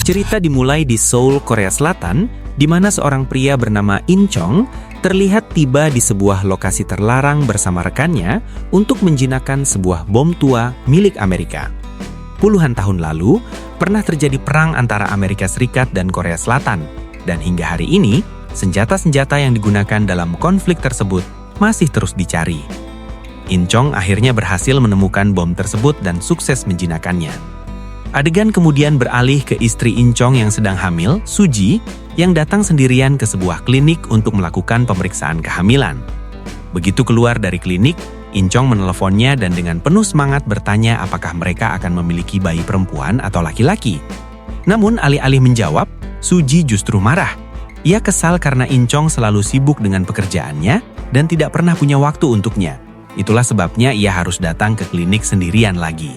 Cerita dimulai di Seoul, Korea Selatan, di mana seorang pria bernama In Chong terlihat tiba di sebuah lokasi terlarang bersama rekannya untuk menjinakkan sebuah bom tua milik Amerika. Puluhan tahun lalu, pernah terjadi perang antara Amerika Serikat dan Korea Selatan, dan hingga hari ini, senjata-senjata yang digunakan dalam konflik tersebut masih terus dicari. In Chong akhirnya berhasil menemukan bom tersebut dan sukses menjinakkannya. Adegan kemudian beralih ke istri In Chong yang sedang hamil, Suji, yang datang sendirian ke sebuah klinik untuk melakukan pemeriksaan kehamilan. Begitu keluar dari klinik, In Chong meneleponnya dan dengan penuh semangat bertanya apakah mereka akan memiliki bayi perempuan atau laki-laki. Namun alih-alih menjawab, Suji justru marah. Ia kesal karena In Chong selalu sibuk dengan pekerjaannya dan tidak pernah punya waktu untuknya. Itulah sebabnya ia harus datang ke klinik sendirian lagi.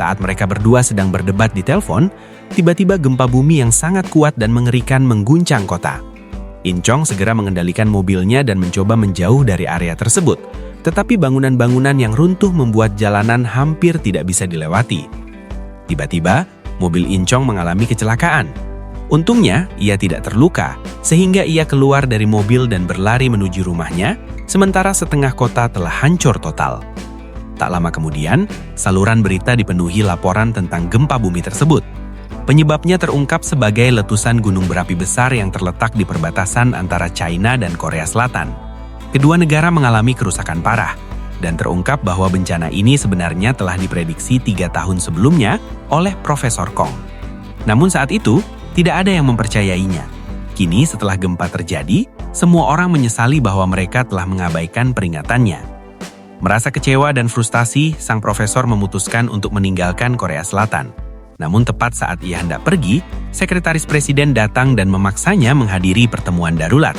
Saat mereka berdua sedang berdebat di telepon, tiba-tiba gempa bumi yang sangat kuat dan mengerikan mengguncang kota. In Chong segera mengendalikan mobilnya dan mencoba menjauh dari area tersebut. Tetapi bangunan-bangunan yang runtuh membuat jalanan hampir tidak bisa dilewati. Tiba-tiba, mobil In Chong mengalami kecelakaan. Untungnya, ia tidak terluka, sehingga ia keluar dari mobil dan berlari menuju rumahnya, sementara setengah kota telah hancur total. Tak lama kemudian, saluran berita dipenuhi laporan tentang gempa bumi tersebut. Penyebabnya terungkap sebagai letusan gunung berapi besar yang terletak di perbatasan antara China dan Korea Selatan. Kedua negara mengalami kerusakan parah, dan terungkap bahwa bencana ini sebenarnya telah diprediksi 3 tahun sebelumnya oleh Profesor Kong. Namun saat itu, tidak ada yang mempercayainya. Kini setelah gempa terjadi, semua orang menyesali bahwa mereka telah mengabaikan peringatannya. Merasa kecewa dan frustasi, sang profesor memutuskan untuk meninggalkan Korea Selatan. Namun tepat saat ia hendak pergi, sekretaris presiden datang dan memaksanya menghadiri pertemuan darurat.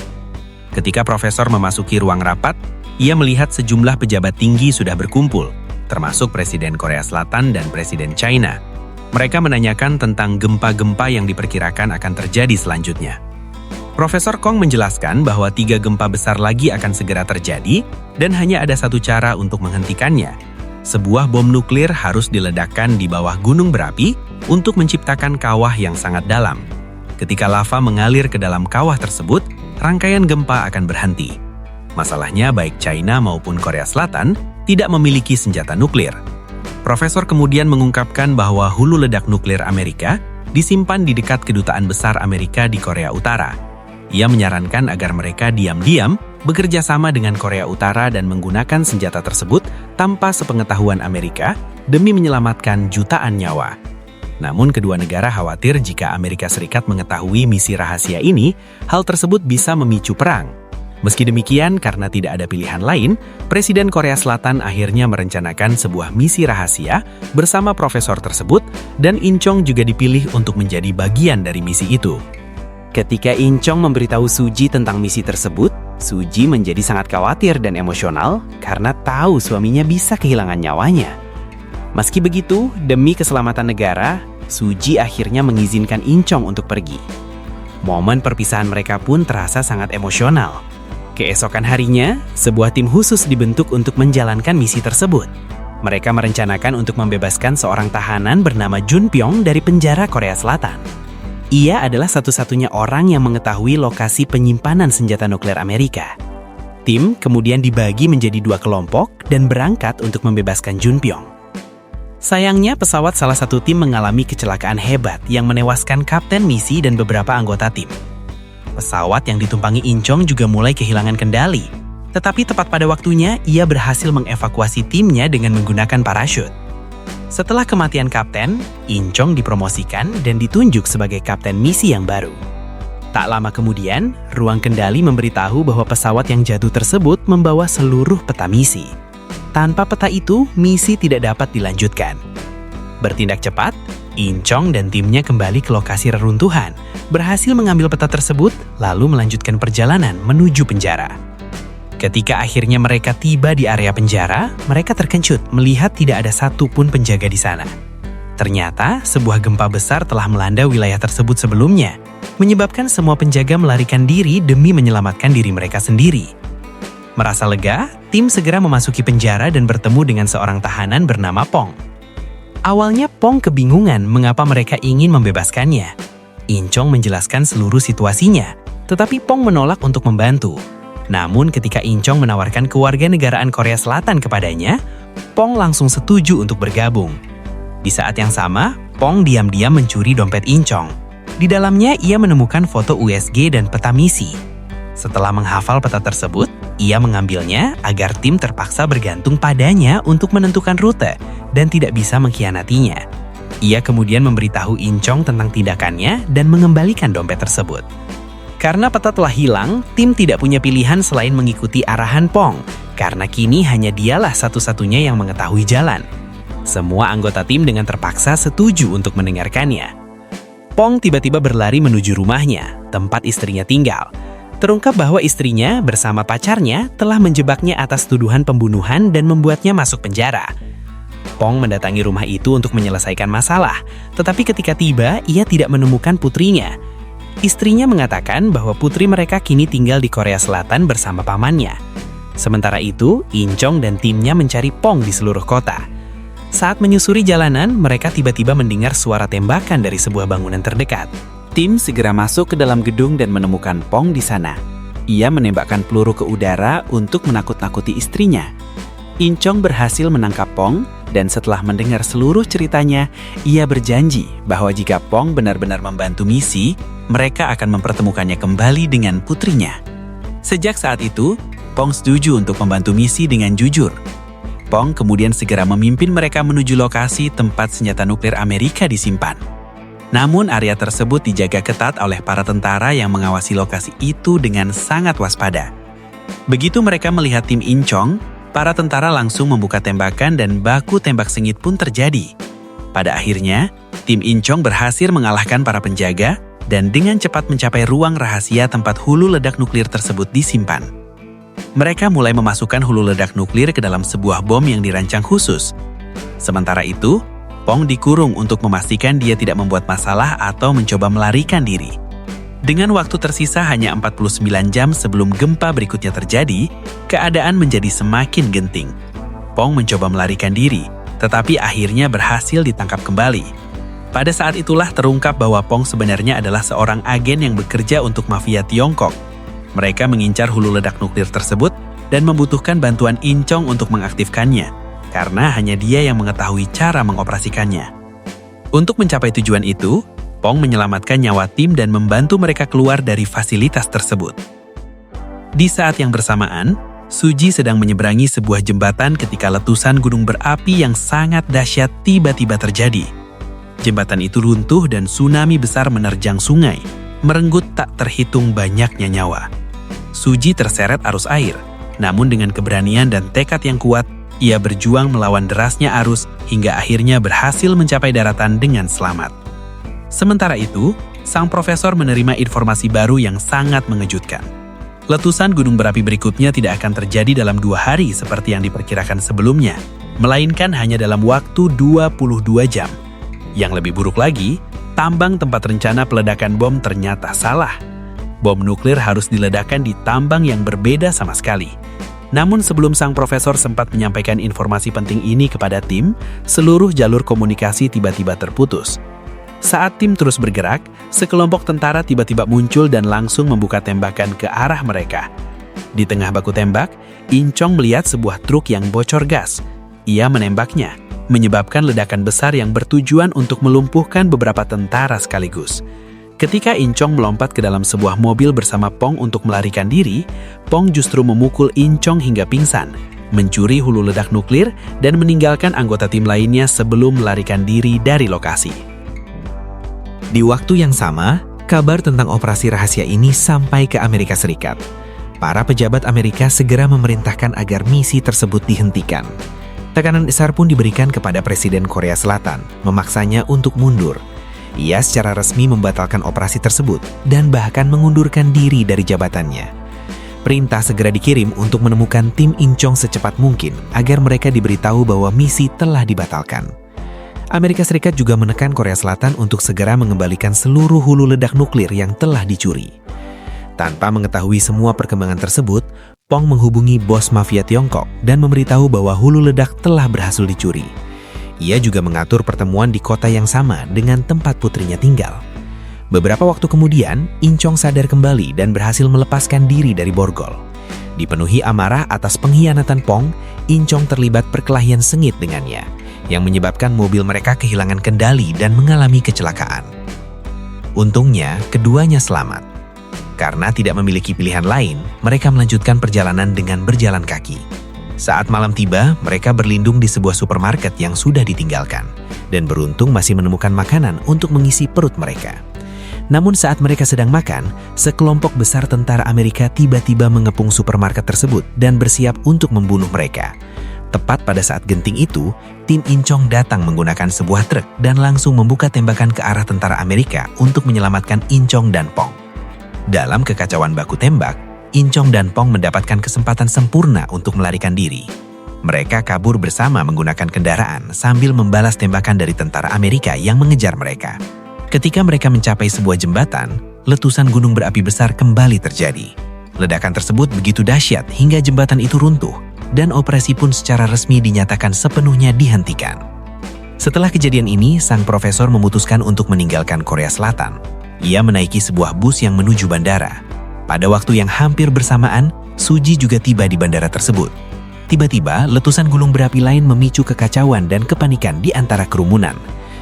Ketika profesor memasuki ruang rapat, ia melihat sejumlah pejabat tinggi sudah berkumpul, termasuk Presiden Korea Selatan dan Presiden China. Mereka menanyakan tentang gempa-gempa yang diperkirakan akan terjadi selanjutnya. Profesor Kong menjelaskan bahwa 3 gempa besar lagi akan segera terjadi dan hanya ada satu cara untuk menghentikannya. Sebuah bom nuklir harus diledakkan di bawah gunung berapi untuk menciptakan kawah yang sangat dalam. Ketika lava mengalir ke dalam kawah tersebut, rangkaian gempa akan berhenti. Masalahnya baik China maupun Korea Selatan tidak memiliki senjata nuklir. Profesor kemudian mengungkapkan bahwa hulu ledak nuklir Amerika disimpan di dekat kedutaan besar Amerika di Korea Utara. Ia menyarankan agar mereka diam-diam bekerja sama dengan Korea Utara dan menggunakan senjata tersebut tanpa sepengetahuan Amerika demi menyelamatkan jutaan nyawa. Namun kedua negara khawatir jika Amerika Serikat mengetahui misi rahasia ini, hal tersebut bisa memicu perang. Meski demikian, karena tidak ada pilihan lain, Presiden Korea Selatan akhirnya merencanakan sebuah misi rahasia bersama profesor tersebut dan In Chong juga dipilih untuk menjadi bagian dari misi itu. Ketika In Chong memberitahu Suji tentang misi tersebut, Suji menjadi sangat khawatir dan emosional karena tahu suaminya bisa kehilangan nyawanya. Meski begitu, demi keselamatan negara, Suji akhirnya mengizinkan In Chong untuk pergi. Momen perpisahan mereka pun terasa sangat emosional. Keesokan harinya, sebuah tim khusus dibentuk untuk menjalankan misi tersebut. Mereka merencanakan untuk membebaskan seorang tahanan bernama Jun Pyong dari penjara Korea Selatan. Ia adalah satu-satunya orang yang mengetahui lokasi penyimpanan senjata nuklir Amerika. Tim kemudian dibagi menjadi 2 kelompok dan berangkat untuk membebaskan Jun Pyong. Sayangnya, pesawat salah satu tim mengalami kecelakaan hebat yang menewaskan kapten misi dan beberapa anggota tim. Pesawat yang ditumpangi In Chong juga mulai kehilangan kendali. Tetapi tepat pada waktunya, ia berhasil mengevakuasi timnya dengan menggunakan parasut. Setelah kematian kapten, In Chong dipromosikan dan ditunjuk sebagai kapten misi yang baru. Tak lama kemudian, ruang kendali memberitahu bahwa pesawat yang jatuh tersebut membawa seluruh peta misi. Tanpa peta itu, misi tidak dapat dilanjutkan. Bertindak cepat, In Chong dan timnya kembali ke lokasi reruntuhan, berhasil mengambil peta tersebut, lalu melanjutkan perjalanan menuju penjara. Ketika akhirnya mereka tiba di area penjara, mereka terkejut melihat tidak ada satupun penjaga di sana. Ternyata, sebuah gempa besar telah melanda wilayah tersebut sebelumnya, menyebabkan semua penjaga melarikan diri demi menyelamatkan diri mereka sendiri. Merasa lega, tim segera memasuki penjara dan bertemu dengan seorang tahanan bernama Pong. Awalnya Pong kebingungan mengapa mereka ingin membebaskannya. Inchong menjelaskan seluruh situasinya, tetapi Pong menolak untuk membantu. Namun ketika Inchong menawarkan kewarganegaraan Korea Selatan kepadanya, Pong langsung setuju untuk bergabung. Di saat yang sama, Pong diam-diam mencuri dompet Inchong. Di dalamnya ia menemukan foto USG dan peta misi. Setelah menghafal peta tersebut, ia mengambilnya agar tim terpaksa bergantung padanya untuk menentukan rute dan tidak bisa mengkhianatinya. Ia kemudian memberitahu Inchong tentang tindakannya dan mengembalikan dompet tersebut. Karena peta telah hilang, tim tidak punya pilihan selain mengikuti arahan Pong, karena kini hanya dialah satu-satunya yang mengetahui jalan. Semua anggota tim dengan terpaksa setuju untuk mendengarkannya. Pong tiba-tiba berlari menuju rumahnya, tempat istrinya tinggal. Terungkap bahwa istrinya bersama pacarnya telah menjebaknya atas tuduhan pembunuhan dan membuatnya masuk penjara. Pong mendatangi rumah itu untuk menyelesaikan masalah, tetapi ketika tiba, ia tidak menemukan putrinya. Istrinya mengatakan bahwa putri mereka kini tinggal di Korea Selatan bersama pamannya. Sementara itu, Inchong dan timnya mencari Pong di seluruh kota. Saat menyusuri jalanan, mereka tiba-tiba mendengar suara tembakan dari sebuah bangunan terdekat. Tim segera masuk ke dalam gedung dan menemukan Pong di sana. Ia menembakkan peluru ke udara untuk menakut-nakuti istrinya. Inchong berhasil menangkap Pong, dan setelah mendengar seluruh ceritanya, ia berjanji bahwa jika Pong benar-benar membantu misi, mereka akan mempertemukannya kembali dengan putrinya. Sejak saat itu, Pong setuju untuk membantu misi dengan jujur. Pong kemudian segera memimpin mereka menuju lokasi tempat senjata nuklir Amerika disimpan. Namun area tersebut dijaga ketat oleh para tentara yang mengawasi lokasi itu dengan sangat waspada. Begitu mereka melihat tim Inchong, para tentara langsung membuka tembakan dan baku tembak sengit pun terjadi. Pada akhirnya, tim Inchong berhasil mengalahkan para penjaga dan dengan cepat mencapai ruang rahasia tempat hulu ledak nuklir tersebut disimpan. Mereka mulai memasukkan hulu ledak nuklir ke dalam sebuah bom yang dirancang khusus. Sementara itu, Pong dikurung untuk memastikan dia tidak membuat masalah atau mencoba melarikan diri. Dengan waktu tersisa hanya 49 jam sebelum gempa berikutnya terjadi, keadaan menjadi semakin genting. Pong mencoba melarikan diri, tetapi akhirnya berhasil ditangkap kembali. Pada saat itulah terungkap bahwa Pong sebenarnya adalah seorang agen yang bekerja untuk mafia Tiongkok. Mereka mengincar hulu ledak nuklir tersebut dan membutuhkan bantuan Inchong untuk mengaktifkannya, karena hanya dia yang mengetahui cara mengoperasikannya. Untuk mencapai tujuan itu, Pong menyelamatkan nyawa tim dan membantu mereka keluar dari fasilitas tersebut. Di saat yang bersamaan, Suji sedang menyeberangi sebuah jembatan ketika letusan gunung berapi yang sangat dahsyat tiba-tiba terjadi. Jembatan itu runtuh dan tsunami besar menerjang sungai, merenggut tak terhitung banyaknya nyawa. Suji terseret arus air, namun dengan keberanian dan tekad yang kuat, ia berjuang melawan derasnya arus hingga akhirnya berhasil mencapai daratan dengan selamat. Sementara itu, sang profesor menerima informasi baru yang sangat mengejutkan. Letusan gunung berapi berikutnya tidak akan terjadi dalam 2 hari seperti yang diperkirakan sebelumnya, melainkan hanya dalam waktu 22 jam. Yang lebih buruk lagi, tambang tempat rencana peledakan bom ternyata salah. Bom nuklir harus diledakkan di tambang yang berbeda sama sekali. Namun sebelum sang profesor sempat menyampaikan informasi penting ini kepada tim, seluruh jalur komunikasi tiba-tiba terputus. Saat tim terus bergerak, sekelompok tentara tiba-tiba muncul dan langsung membuka tembakan ke arah mereka. Di tengah baku tembak, Inchong melihat sebuah truk yang bocor gas. Ia menembaknya, menyebabkan ledakan besar yang bertujuan untuk melumpuhkan beberapa tentara sekaligus. Ketika Inchong melompat ke dalam sebuah mobil bersama Pong untuk melarikan diri, Pong justru memukul Inchong hingga pingsan, mencuri hulu ledak nuklir, dan meninggalkan anggota tim lainnya sebelum melarikan diri dari lokasi. Di waktu yang sama, kabar tentang operasi rahasia ini sampai ke Amerika Serikat. Para pejabat Amerika segera memerintahkan agar misi tersebut dihentikan. Tekanan besar pun diberikan kepada Presiden Korea Selatan, memaksanya untuk mundur. Ia secara resmi membatalkan operasi tersebut dan bahkan mengundurkan diri dari jabatannya. Perintah segera dikirim untuk menemukan tim Inchong secepat mungkin agar mereka diberitahu bahwa misi telah dibatalkan. Amerika Serikat juga menekan Korea Selatan untuk segera mengembalikan seluruh hulu ledak nuklir yang telah dicuri. Tanpa mengetahui semua perkembangan tersebut, Pong menghubungi bos mafia Tiongkok dan memberitahu bahwa hulu ledak telah berhasil dicuri. Ia juga mengatur pertemuan di kota yang sama dengan tempat putrinya tinggal. Beberapa waktu kemudian, Inchong sadar kembali dan berhasil melepaskan diri dari borgol. Dipenuhi amarah atas pengkhianatan Pong, Inchong terlibat perkelahian sengit dengannya, yang menyebabkan mobil mereka kehilangan kendali dan mengalami kecelakaan. Untungnya, keduanya selamat. Karena tidak memiliki pilihan lain, mereka melanjutkan perjalanan dengan berjalan kaki. Saat malam tiba, mereka berlindung di sebuah supermarket yang sudah ditinggalkan, dan beruntung masih menemukan makanan untuk mengisi perut mereka. Namun saat mereka sedang makan, sekelompok besar tentara Amerika tiba-tiba mengepung supermarket tersebut dan bersiap untuk membunuh mereka. Tepat pada saat genting itu, tim Inchong datang menggunakan sebuah truk dan langsung membuka tembakan ke arah tentara Amerika untuk menyelamatkan Inchong dan Pong. Dalam kekacauan baku tembak, Inchong dan Pong mendapatkan kesempatan sempurna untuk melarikan diri. Mereka kabur bersama menggunakan kendaraan sambil membalas tembakan dari tentara Amerika yang mengejar mereka. Ketika mereka mencapai sebuah jembatan, letusan gunung berapi besar kembali terjadi. Ledakan tersebut begitu dahsyat hingga jembatan itu runtuh, dan operasi pun secara resmi dinyatakan sepenuhnya dihentikan. Setelah kejadian ini, sang profesor memutuskan untuk meninggalkan Korea Selatan. Ia menaiki sebuah bus yang menuju bandara. Pada waktu yang hampir bersamaan, Suji juga tiba di bandara tersebut. Tiba-tiba, letusan gunung berapi lain memicu kekacauan dan kepanikan di antara kerumunan.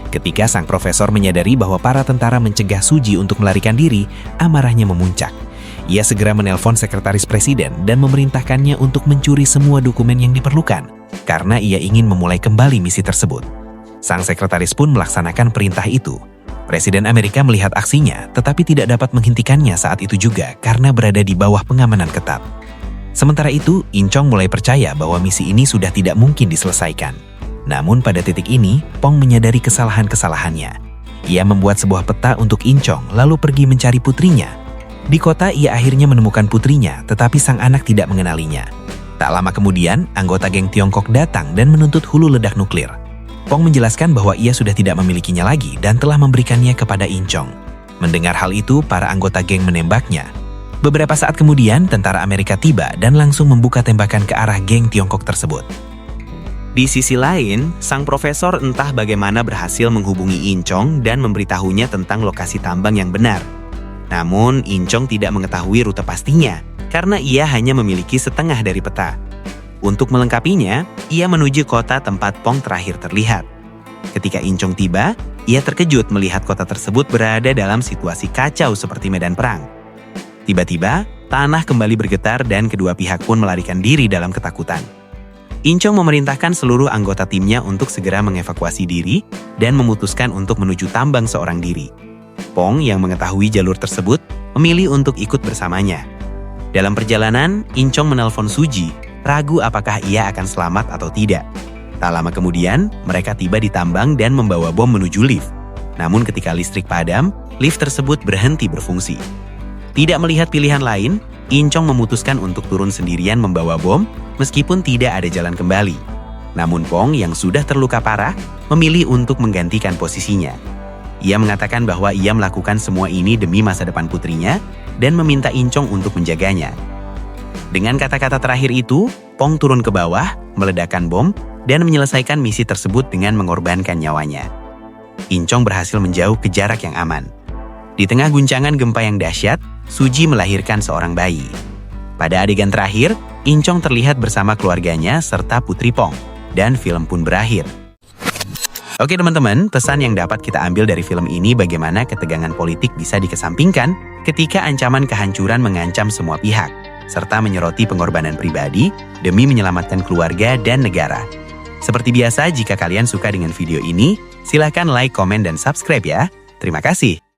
Ketika sang profesor menyadari bahwa para tentara mencegah Suji untuk melarikan diri, amarahnya memuncak. Ia segera menelpon sekretaris presiden dan memerintahkannya untuk mencuri semua dokumen yang diperlukan, karena ia ingin memulai kembali misi tersebut. Sang sekretaris pun melaksanakan perintah itu. Presiden Amerika melihat aksinya, tetapi tidak dapat menghentikannya saat itu juga karena berada di bawah pengamanan ketat. Sementara itu, Inchong mulai percaya bahwa misi ini sudah tidak mungkin diselesaikan. Namun pada titik ini, Pong menyadari kesalahan-kesalahannya. Ia membuat sebuah peta untuk Inchong lalu pergi mencari putrinya. Di kota ia akhirnya menemukan putrinya, tetapi sang anak tidak mengenalinya. Tak lama kemudian, anggota geng Tiongkok datang dan menuntut hulu ledak nuklir. Pong menjelaskan bahwa ia sudah tidak memilikinya lagi dan telah memberikannya kepada Inchong. Mendengar hal itu, para anggota geng menembaknya. Beberapa saat kemudian, tentara Amerika tiba dan langsung membuka tembakan ke arah geng Tiongkok tersebut. Di sisi lain, sang profesor entah bagaimana berhasil menghubungi Inchong dan memberitahunya tentang lokasi tambang yang benar. Namun, Inchong tidak mengetahui rute pastinya, karena ia hanya memiliki setengah dari peta. Untuk melengkapinya, ia menuju kota tempat Pong terakhir terlihat. Ketika Inchong tiba, ia terkejut melihat kota tersebut berada dalam situasi kacau seperti medan perang. Tiba-tiba, tanah kembali bergetar dan kedua pihak pun melarikan diri dalam ketakutan. Inchong memerintahkan seluruh anggota timnya untuk segera mengevakuasi diri dan memutuskan untuk menuju tambang seorang diri. Pong yang mengetahui jalur tersebut memilih untuk ikut bersamanya. Dalam perjalanan, Inchong menelpon Suji, ragu apakah ia akan selamat atau tidak. Tak lama kemudian, mereka tiba di tambang dan membawa bom menuju lift. Namun ketika listrik padam, lift tersebut berhenti berfungsi. Tidak melihat pilihan lain, Inchong memutuskan untuk turun sendirian membawa bom, meskipun tidak ada jalan kembali. Namun Pong yang sudah terluka parah, memilih untuk menggantikan posisinya. Ia mengatakan bahwa ia melakukan semua ini demi masa depan putrinya, dan meminta Inchong untuk menjaganya. Dengan kata-kata terakhir itu, Pong turun ke bawah, meledakkan bom, dan menyelesaikan misi tersebut dengan mengorbankan nyawanya. Inchong berhasil menjauh ke jarak yang aman. Di tengah guncangan gempa yang dahsyat, Suji melahirkan seorang bayi. Pada adegan terakhir, Inchong terlihat bersama keluarganya serta putri Pong, dan film pun berakhir. Oke teman-teman, pesan yang dapat kita ambil dari film ini bagaimana ketegangan politik bisa dikesampingkan ketika ancaman kehancuran mengancam semua pihak, serta menyoroti pengorbanan pribadi demi menyelamatkan keluarga dan negara. Seperti biasa, jika kalian suka dengan video ini, silakan like, komen, dan subscribe ya. Terima kasih.